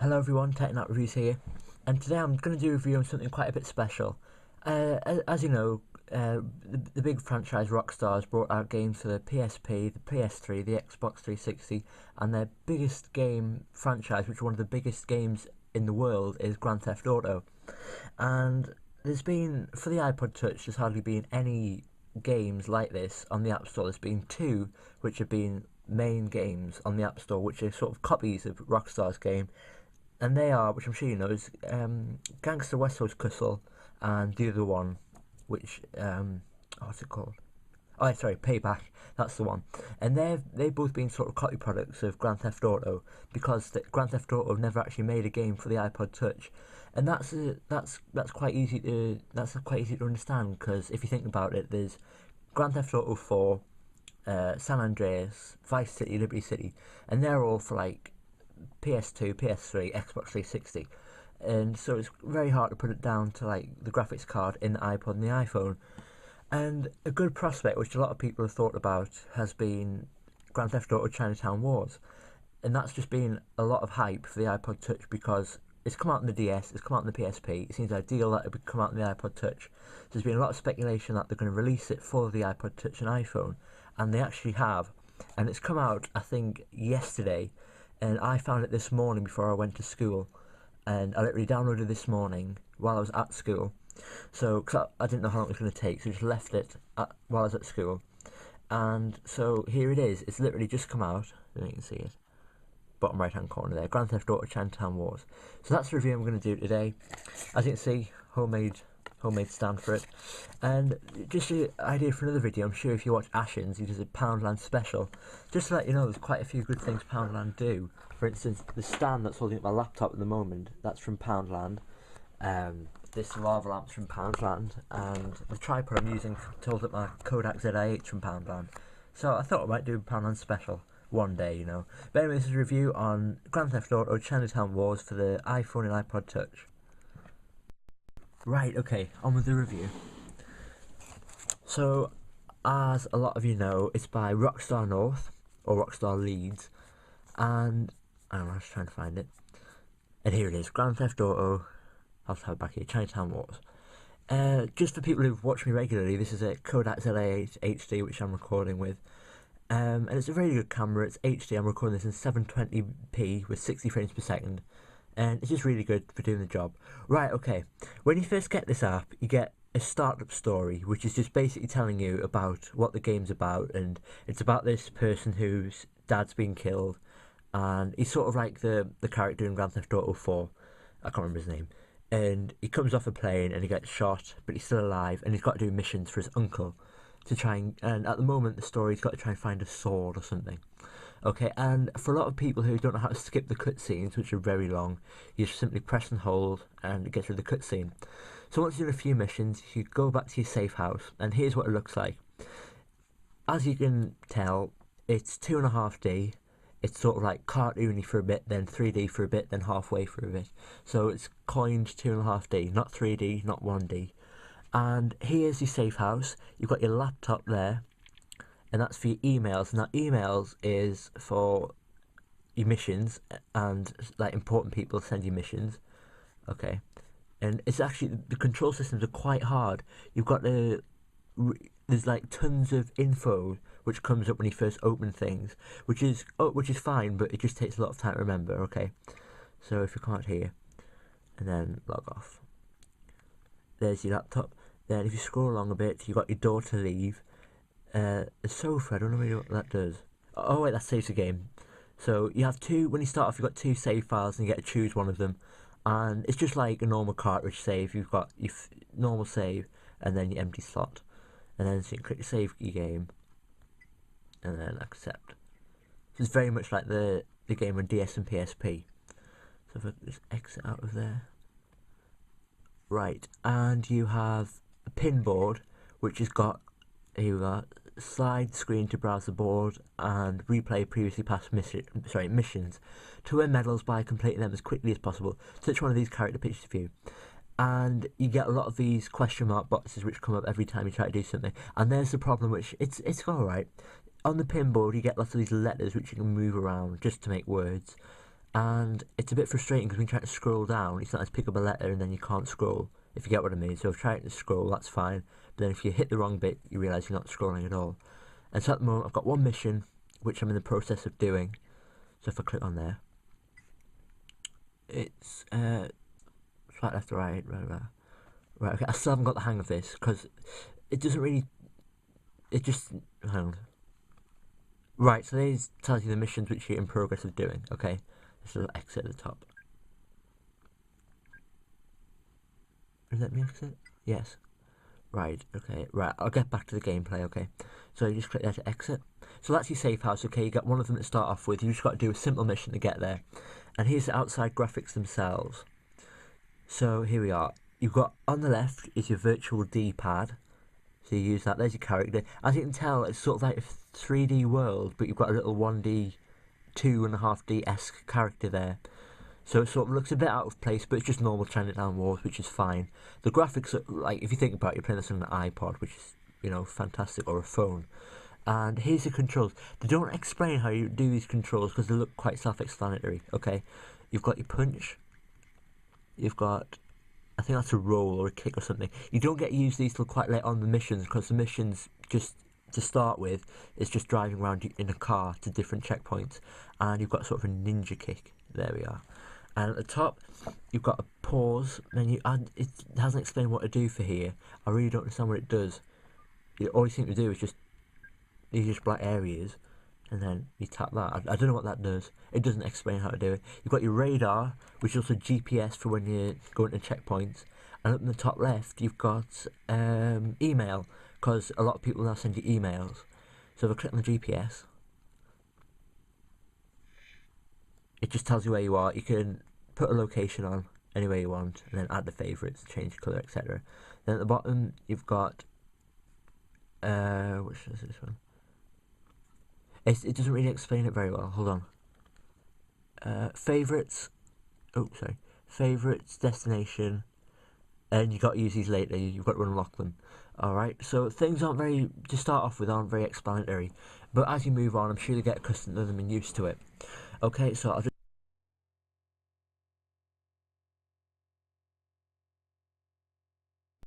Hello everyone, ChinaTown Reviews here, and today I'm going to do a review on something quite a bit special. As you know, the big franchise Rockstar has brought out games for the PSP, the PS3, the Xbox 360, and their biggest game franchise, which is one of the biggest games in the world, is Grand Theft Auto. And for the iPod Touch, there's hardly been any games like this on the App Store. There's been two which have been main games on the App Store, which are sort of copies of Rockstar's game, and they are, which I'm sure you know, is Gangster West Coast Cussle, and the other one, which what's it called? Oh, sorry, Payback. That's the one. And they've both been sort of copy products of Grand Theft Auto because Grand Theft Auto never actually made a game for the iPod Touch, and that's quite easy to understand because if you think about it, there's Grand Theft Auto 4, San Andreas, Vice City, Liberty City, and they're all for like PS2, PS3, Xbox 360. And so it's very hard to put it down to like the graphics card in the iPod and the iPhone. And a good prospect, which a lot of people have thought about, has been Grand Theft Auto ChinaTown Wars. And that's just been a lot of hype for the iPod Touch because it's come out on the DS, it's come out on the PSP. It seems ideal that it would come out on the iPod Touch. So there's been a lot of speculation that they're going to release it for the iPod Touch and iPhone, and they actually have. And it's come out, I think, yesterday, and I found it this morning before I went to school, and I literally downloaded this morning while I was at school. So, cause I didn't know how long it was going to take, so I just left it while I was at school. And so here it is. It's literally just come out. You can see it, bottom right hand corner there. Grand Theft Auto ChinaTown Wars. So that's the review I'm going to do today. As you can see, homemade stand for it. And just an idea for another video, I'm sure if you watch Ashens, he does a Poundland special. Just to let you know, there's quite a few good things Poundland do. For instance, the stand that's holding up my laptop at the moment, that's from Poundland. This lava lamp's from Poundland, and the tripod I'm using to hold up my Kodak ZI8 from Poundland. So I thought I might do a Poundland special one day, you know. But anyway, this is a review on Grand Theft Auto ChinaTown Wars for the iPhone and iPod Touch. Right, okay, on with the review. So, as a lot of you know, it's by Rockstar North, or Rockstar Leeds, and I don't know, I was trying to find it. And here it is, Grand Theft Auto, I'll have it back here, ChinaTown Wars. Just for people who've watched me regularly, this is a Kodak ZI8 HD, which I'm recording with. And it's a very good camera, it's HD, I'm recording this in 720p with 60 frames per second. And it's just really good for doing the job. Right, okay, when you first get this app, you get a startup story, which is just basically telling you about what the game's about, and it's about this person whose dad's been killed, and he's sort of like the character in Grand Theft Auto 4, I can't remember his name, and he comes off a plane and he gets shot, but he's still alive, and he's got to do missions for his uncle to try and at the moment the story's got to try and find a sword or something. Okay, and for a lot of people who don't know how to skip the cutscenes, which are very long, you just simply press and hold and it gets rid of the cutscene. So once you've done a few missions, you go back to your safe house, and here's what it looks like. As you can tell, it's 2.5D. It's sort of like cartoony for a bit, then 3D for a bit, then halfway for a bit. So it's coined 2.5D, not 3D, not 1D. And here's your safe house. You've got your laptop there, and that's for your emails. And that emails is for your missions and like important people send you missions. Okay, and it's actually the control systems are quite hard. You've got there's like tons of info which comes up when you first open things, which is fine, but it just takes a lot of time to remember. Okay, so if you can't hear, and then log off. There's your laptop. Then if you scroll along a bit, you've got your door to leave. The sofa, I don't know really what that does. Oh wait, that saves the game. So you have two, when you start off you've got two save files and you get to choose one of them. And it's just like a normal cartridge save. You've got your normal save and then your empty slot. And then so you click save your game and then accept. So it's very much like the game on DS and PSP. So if I just exit out of there. Right, and you have a pin board which has got, here we go, slide screen to browse the board and replay previously past missions to win medals by completing them as quickly as possible. Touch one of these character pictures of you, and you get a lot of these question mark boxes which come up every time you try to do something. And there's the problem, which it's all right. On the pinboard, you get lots of these letters which you can move around just to make words. and it's a bit frustrating because when you try to scroll down, you sometimes pick up a letter and then you can't scroll, if you get what I mean. So if trying to scroll, that's fine, but then if you hit the wrong bit, you realise you're not scrolling at all. And so at the moment, I've got one mission, which I'm in the process of doing. So if I click on there, it's right, left to right, right, okay, I still haven't got the hang of this, because it doesn't really, it just, hang on. Right, so these tells you the missions which you're in progress of doing, okay? So exit at the top. Let me exit? Yes. Right, okay, right, I'll get back to the gameplay, okay? So you just click there to exit. So that's your safe house, okay? You got one of them to start off with. You just got to do a simple mission to get there. And here's the outside graphics themselves. So here we are. You've got, on the left is your virtual D-pad. So you use that, there's your character. As you can tell, it's sort of like a 3D world, but you've got a little 1D, 2.5D-esque character there. So it sort of looks a bit out of place, but it's just normal ChinaTown Wars, which is fine. The graphics are, like, if you think about it, you're playing this on an iPod, which is, you know, fantastic, or a phone. And here's the controls. They don't explain how you do these controls because they look quite self-explanatory, okay? You've got your punch, you've got, I think that's a roll or a kick or something. You don't get to use these till quite late on the missions, because the missions, just to start with, is just driving around in a car to different checkpoints. And you've got sort of a ninja kick. There we are. And at the top, you've got a pause menu, and it hasn't explained what to do for here. I really don't understand what it does. All you seem to do is just, these just black areas, and then you tap that. I don't know what that does. It doesn't explain how to do it. You've got your radar, which is also GPS for when you're going to checkpoints. And up in the top left, you've got email, because a lot of people now send you emails. So if I click on the GPS, it just tells you where you are. You can put a location on anywhere you want, and then add the favourites, change colour, etc. Then at the bottom, you've got which is this one? It doesn't really explain it very well. Hold on. Favourites. Oh, sorry. Favourites, destination, and you got to use these later. You've got to unlock them. All right. So things aren't very, to start off with, aren't very explanatory, but as you move on, I'm sure you get accustomed to them and used to it. Okay. So I'll just